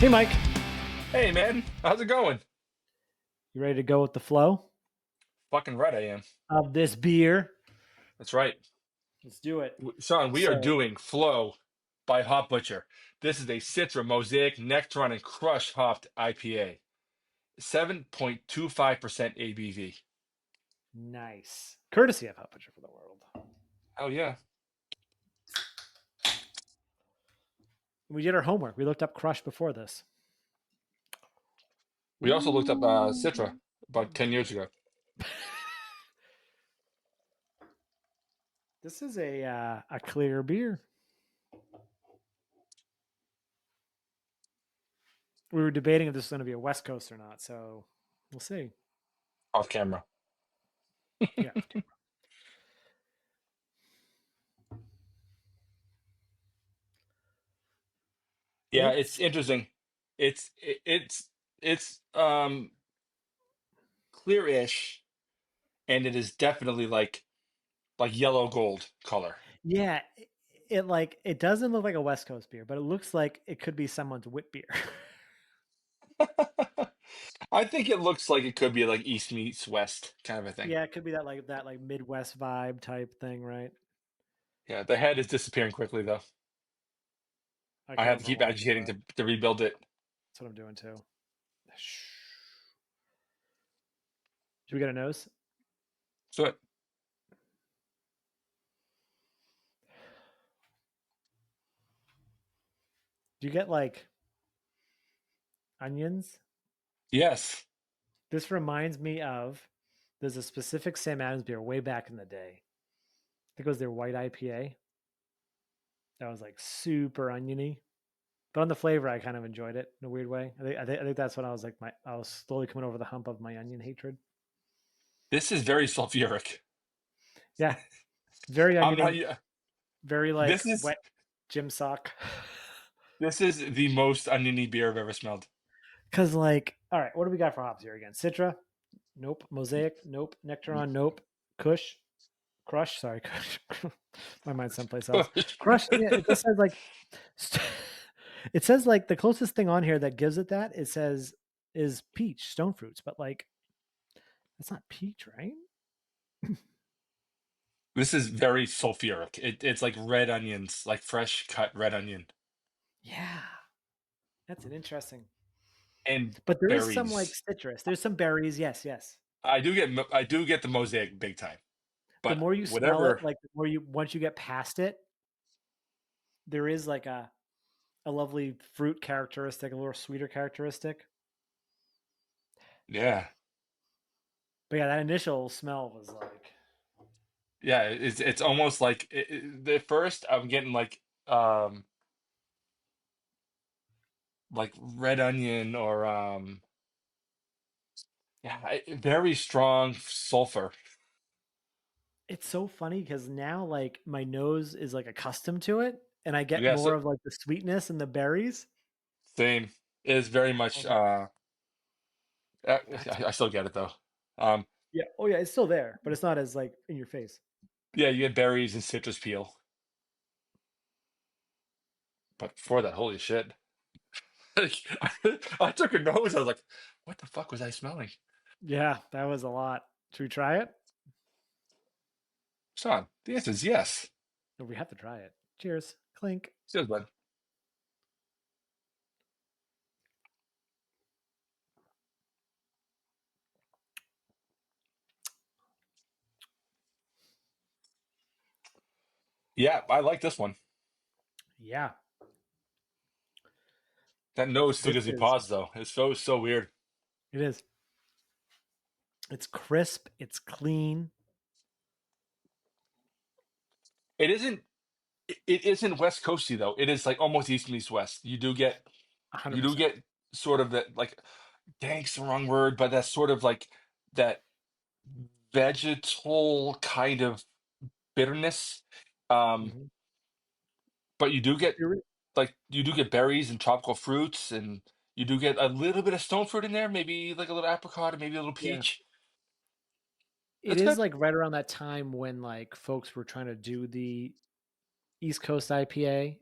Hey, Mike. Hey man, how's it going? You ready to go with the flow Fucking right I am. of this beer? That's right. Let's do it. Sean, we are So, doing Floe by Hop Butcher. This is a Citra, Mosaic, Nectaron, and Crush-hopped IPA. 7.25% ABV. nice. Courtesy of Hot Butcher for the World. Oh yeah. We did our homework. We looked up Crush before this. We also looked up Ooh. Citra about 10 years ago. This is a clear beer. We were debating if this was going to be a West Coast or not, so we'll see. Off camera. Yeah. Yeah, it's interesting. It's clear-ish, and it is definitely like yellow gold color. Yeah. It doesn't look like a West Coast beer, but it looks like it could be someone's wit beer. I think it looks like it could be like East meets West kind of a thing. Yeah, it could be that Midwest vibe type thing, right? Yeah, the head is disappearing quickly though. I I can't have to remember keep why. agitating to rebuild it. That's what I'm doing too. Should we get a nose? So Do you get like onions? yes, This reminds me of there's a specific Sam Adams beer way back in the day. I think it was their white IPA. That was like super oniony. But on the flavor, I kind of enjoyed it in a weird way. I think that's when I was like I was slowly coming over the hump of my onion hatred. this is very sulfuric. Yeah, very I'm not. oniony, very like This is wet gym sock. this is the most oniony beer I've ever smelled. Cause like, all right, what do we got for hops here again? Citra, nope. Mosaic, nope. Nectaron, nope. Kush, Crush, sorry, Crush. My mind's someplace else. Crush, yeah, it just says like, it says like the closest thing on here that gives it that it says is peach, stone fruits, but like that's not peach, right? This is very sulfuric. It's like red onions, like fresh cut red onion Yeah, that's an interesting. and But there is some like berries. citrus. There's some berries. Yes, yes. I do get the mosaic big time, The but more you smell it, whatever. like the more you once you get past it, there is like a lovely fruit characteristic, a little sweeter characteristic. Yeah, But yeah, that initial smell was like, yeah. It's almost like the first I'm getting like red onion or yeah, very strong sulfur. it's so funny because now like my nose is like accustomed to it, and I get Yeah, more so of like the sweetness and the berries. same. It is very much. Oh, I, that's I still get it though. Um, yeah. Oh yeah, it's still there, but it's not as like in your face. yeah, you get berries and citrus peel, but before that, holy shit! Like, I took a nose. I was like, "What the fuck was I smelling?" Yeah, that was a lot. Should we try it? Sean, the answer is yes. Or we have to try it. Cheers. Clink. Cheers, bud. Yeah, I like this one. Yeah, That nose still this gives me is. pause though. It's so weird. It is. It's crisp. It's clean. It isn't. It isn't West Coasty though. It is like almost East meets West. You do 100%. get sort of that like dank's the wrong word, but that's sort of like that vegetal kind of bitterness. Um, Mm-hmm. but you do get berries and tropical fruits, and you do get a little bit of stone fruit in there, maybe like a little apricot, and maybe a little Yeah. peach. It That's is good. like right around that time when like folks were trying to do the East Coast IPA.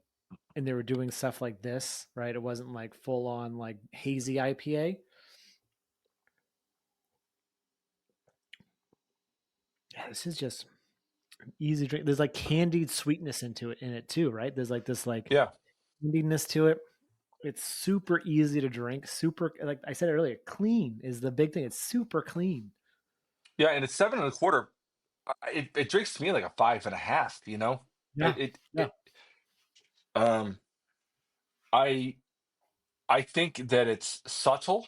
and they were doing stuff like this, right? It wasn't like full on like hazy IPA. Yeah, this is just an easy drink. There's like candied sweetness in it too, right? There's like this like Yeah. candiedness to it. It's super easy to drink. Super, like I said earlier, clean is the big thing. It's super clean. Yeah, and it's 7.25. It drinks to me like a 5.5. You know, Yeah, it it yeah. it. Um, I I think that it's subtle.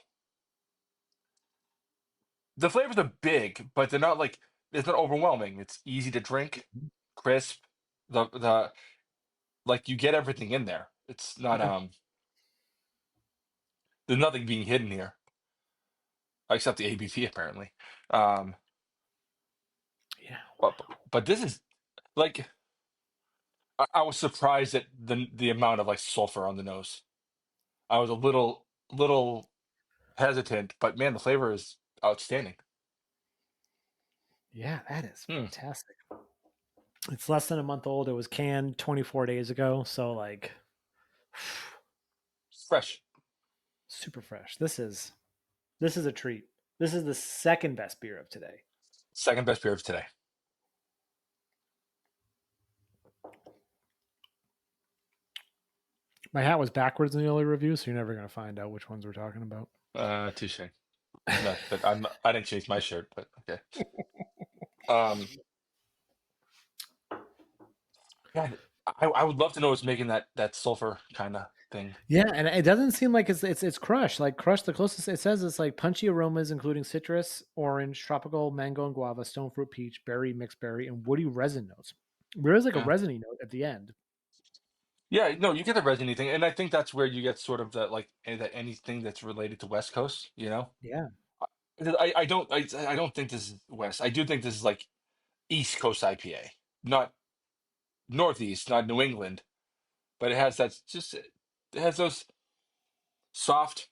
The flavors are big, but they're not like it's not overwhelming. It's easy to drink, crisp. The like you get everything in there. It's not Yeah, there's nothing being hidden here except the ABV apparently. Um, yeah. but this is like I was surprised at the amount of like sulfur on the nose. I was a little hesitant, but man, the flavor is outstanding. Yeah, that is Hmm. fantastic. It's less than a month old. It was canned 24 days ago, so like Fresh. super fresh. This is a treat. This is the second best beer of today. Second best beer of today. My hat was backwards in the early review, so you're never gonna find out which ones we're talking about. Touche. Not that I didn't change my shirt, but okay. Um, yeah, I would love to know what's making that sulfur kind of thing. Yeah, and it doesn't seem like it's Crush. Like Crush, the closest it says it's like punchy aromas including citrus, orange, tropical, mango and guava, stone fruit, peach, berry, mixed berry, and woody resin notes. There is like a Yeah. resiny note at the end. Yeah, no, you get the resiny thing, and I think that's where you get sort of that like that anything that's related to West Coast, you know. Yeah. I don't think this is West. I do think this is like East Coast IPA, not Northeast, not New England, but it has that just it has those soft,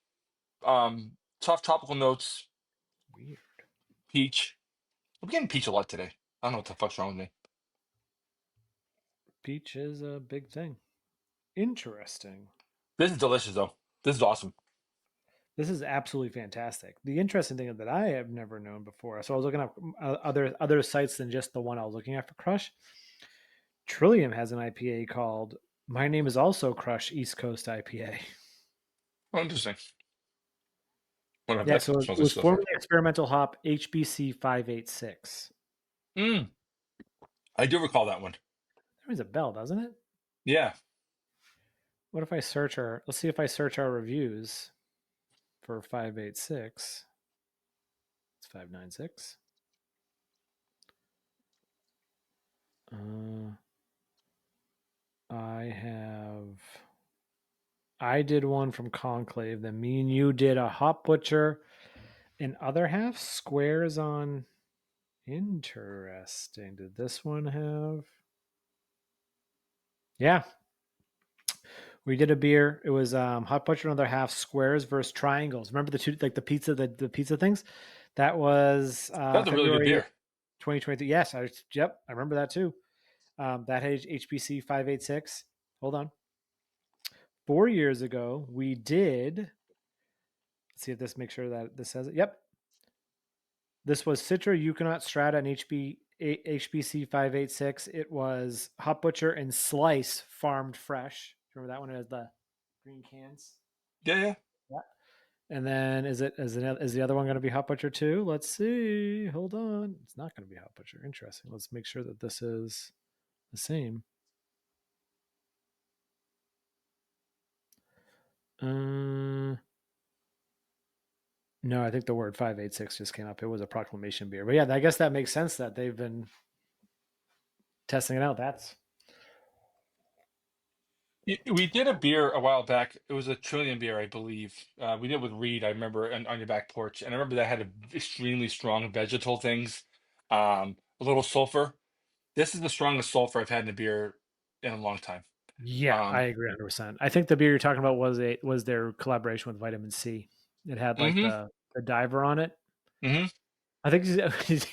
soft tropical notes. Weird. Peach. I'm getting peach a lot today. I don't know what the fuck's wrong with me. Peach is a big thing. Interesting. This is delicious though. This is awesome. This is absolutely fantastic. The interesting thing that I have never known before. So I was looking up other sites than just the one I was looking at for Crush. Trillium has an IPA called My Name is Also Crush East Coast IPA. Oh, interesting. Wonder if Yeah, that so it smells like was sulfur. formerly experimental hop HBC 586. Mm, I do recall that one. That rings a bell, doesn't it? Yeah. What if I search let's see if I search our reviews for 586. It's 596. I did one from Conclave. Then me and you did a Hop Butcher and other half squares on. Interesting. Did this one have? Yeah, we did a beer. It was Hot Butcher and other half squares versus triangles. Remember the two, like the pizza things? That was That's a really good February beer. 2022. Yes, yep, I remember that too. That had HBC 586. Hold on. 4 years ago, we did. Let's see if this makes sure that this says it. Yep. This was Citra, Yukonaut, Strata, and HBC 586. It was Hot Butcher and Slice farmed fresh. Remember that one has the green cans? Yeah, yeah. Yeah. And then is the other one going to be Hot Butcher too? Let's see. Hold on. It's not going to be Hot Butcher. Interesting. Let's make sure that this is the same. No, I think the word 586 just came up. It was a proclamation beer. But yeah, I guess that makes sense that they've been testing it out. We did a beer a while back. It was a Trillium beer, I believe. We did with Reed, I remember, on your back porch. And I remember that had extremely strong vegetal things, a little sulfur. This is the strongest sulfur I've had in a beer in a long time. Yeah, I Um, agree 100%. I think the beer you're talking about was their collaboration with Vitamin C. It had like mm-hmm, the diver on it. mm-hmm. I think did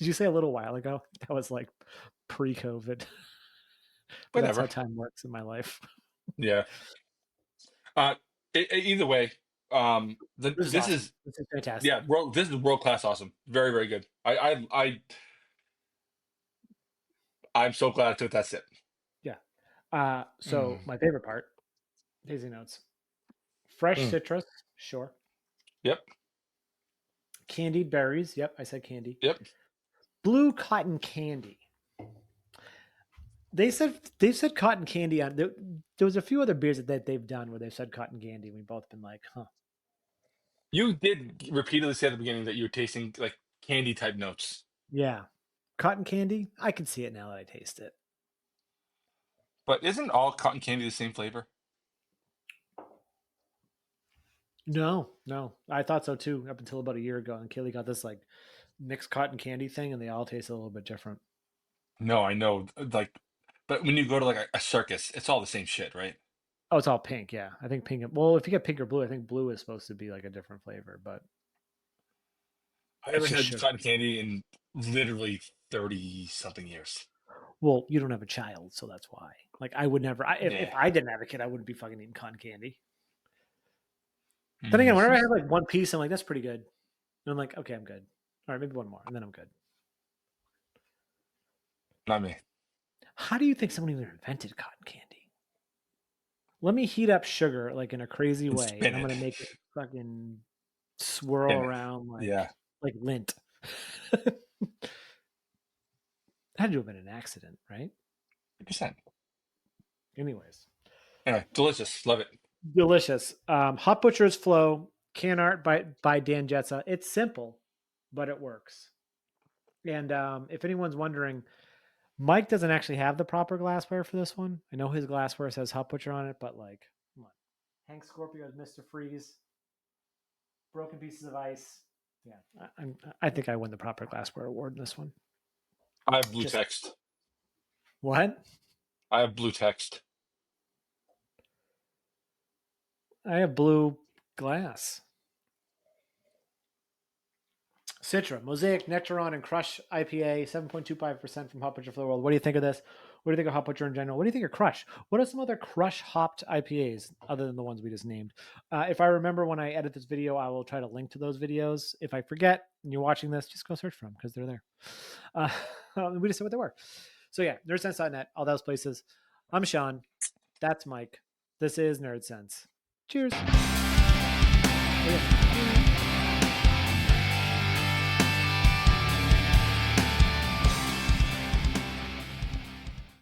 you say a little while ago? That was like pre-COVID. But that's how Whatever. time works in my life. Yeah. Either way, This is this awesome. is This is fantastic. yeah, this is world class awesome. Very, very good. I'm so glad I took that sip. Yeah. So my favorite part, tasting notes. Fresh citrus, sure. Yep. Candied berries, yep, I said candy. Yep. Blue cotton candy. They've said cotton candy on there was a few other beers that they've done where they've said cotton candy. We've both been like, huh. You did repeatedly say at the beginning that you were tasting like candy type notes. Yeah. Cotton candy, I can see it now that I taste it. But isn't all cotton candy the same flavor? No. I thought so too up until about a year ago. And Kaylee got this like mixed cotton candy thing and they all taste a little bit different. No, I know. Like, but when you go to like a circus, it's all the same shit, right? Oh, it's all pink, yeah. I think pink. Well, if you get pink or blue, I think blue is supposed to be like a different flavor, but I haven't just had sugar. cotton candy in literally 30 something years. Well, you don't have a child, so that's why. Like, I would never. If Yeah. I didn't have a kid, I wouldn't be fucking eating cotton candy. Then again, whenever I have like one piece, I'm like, that's pretty good. And I'm like, okay, I'm good. All right, maybe one more, and then I'm good. Not me. How do you think someone even invented cotton candy? Let me heat up sugar like in a crazy And way, spin and I'm it. gonna make it fucking swirl Spin it. around Yeah. like lint. Had to have been an accident, right? 100%. Anyways, Anyway, delicious. Love it. delicious. Hot Butcher's Floe, can art by Dan Jetsa. It's simple, but it works. And if anyone's wondering, Mike doesn't actually have the proper glassware for this one. I know his glassware says Hot Butcher on it, but like, come on. Hank Scorpio's Mr. Freeze, Broken Pieces of Ice. Yeah, I think I win the proper glassware award in this one. I have blue text. What? I have blue text. I have blue glass. Citra, Mosaic, Nectaron, and Crush IPA, 7.25% from Hot Butcher Flow World. What do you think of this? What do you think of Hot Butcher in general? What do you think of Crush? What are some other Crush-hopped IPAs other than the ones we just named? If I remember when I edit this video, I will try to link to those videos. If I forget and you're watching this, just go search for them because they're there. We just said what they were. So yeah, nerdsense.net, all those places. I'm Sean. That's Mike. This is Nerdsense. Cheers. Oh, yeah.